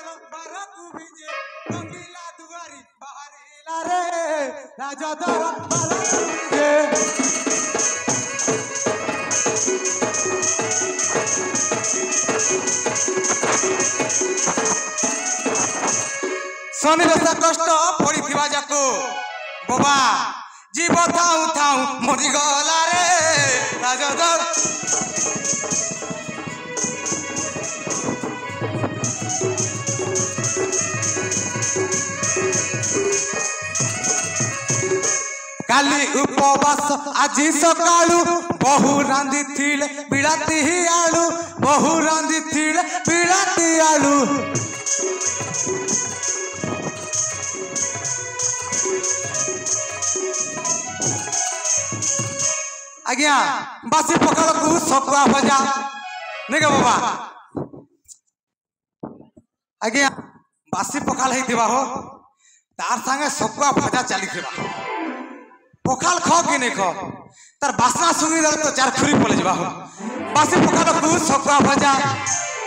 बारकू विजे रंगीला दुआरी बाहरीला रे राजा दरबार विजे शनि दशा कष्ट पड़ी जाको बाबा जीव थाऊ थाऊ मरीगला रे राजा दर काली उपवास आज सकाळू बहु रांधी थिले बिलाती आलू बहु रांधी थिले बिलाती आलू आज्ञा बासी पखाल को सकुआ भजा नहीं के बाबा आज्ञा बासी पखाल हो तार संगे सकुआ भजा चली पखाल ख कि नहीं ख तार बासना सुनी तो चार खुरी पले जा बासी पखाल को सकुआ भजा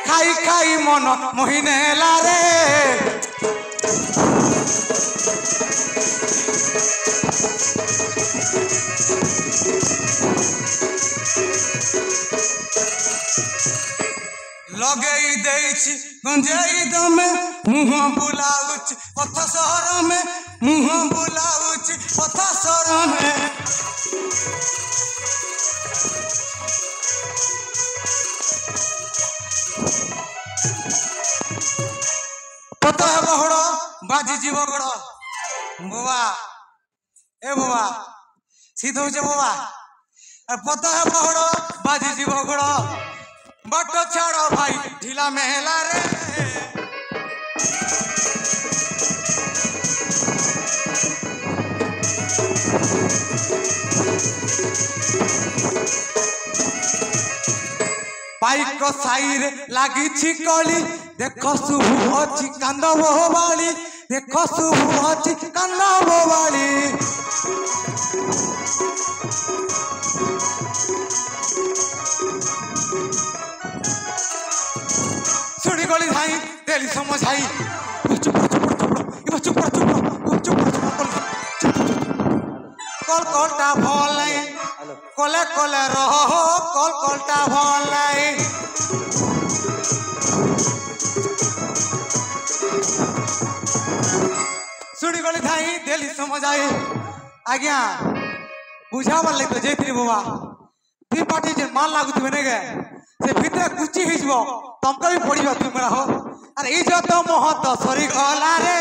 खाई खाई मन मोहिने रे लगई देछि गंजेई दमे मुह बुलाउछ पथ सहर में मुह बुलाउछ पथ सहर में पथ है बहड़ बाजी जीव गड़ बाबा ए बाबा सीध हो बाबा पथ है बहड़ बाजी जीव गड़ बट छाड़ो भाई ढीला मेला रे पाइक साईर लागी छिकली देख शुभ अच्छी कांद बोवाली देख शुभ अच्छी कांद बोवाली सुनी गली भाई तेली समझाई कल कलटा भल नहीं कले कले रहो कल कलटा भल नहीं सुनी गली भाई तेली समझाई आज्ञा बुझावर लगे तो जेती बाबा ती पार्टी जे मान लागु नहीं गए से भितर कुची हिजबो तुमका भी पड़िबो तुमरा हो अरे ई जो तो महत सरी गला रे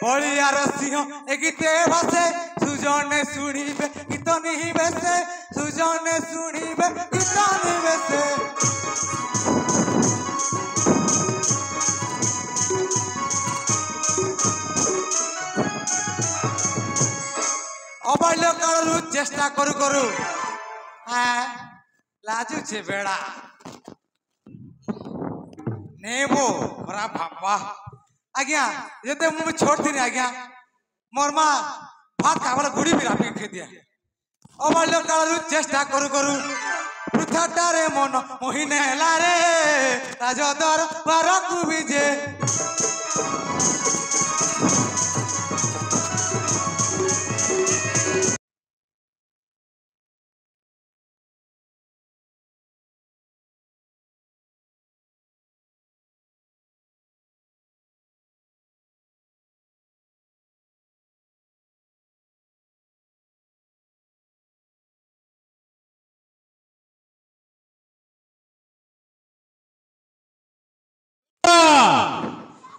बलियार सिंह एगिते भासे सुजने सुनिबे गीत नहीं बेसे सुजने सुनिबे गीत नहीं बेसे अबाल्य कालू चेष्टा करू करू लाजू छे बेड़ा नेबो बरा बाबा आज्ञा जते मु छोड़ थी आज्ञा मोर मां भात खावला गुड़ी भी रापी खे दिया अबाल्य कालू चेष्टा करू करू पृथाटारे मन मोहिने हला रे राजा दरबार को विजे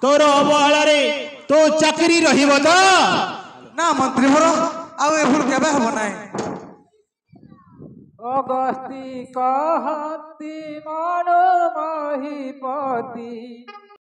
तोर अवहेला रे तो चाकरी रहिबो तो ना मंत्री मोर आउ ए भूल केबे हो नाही अगस्ती कहती मानो महिपति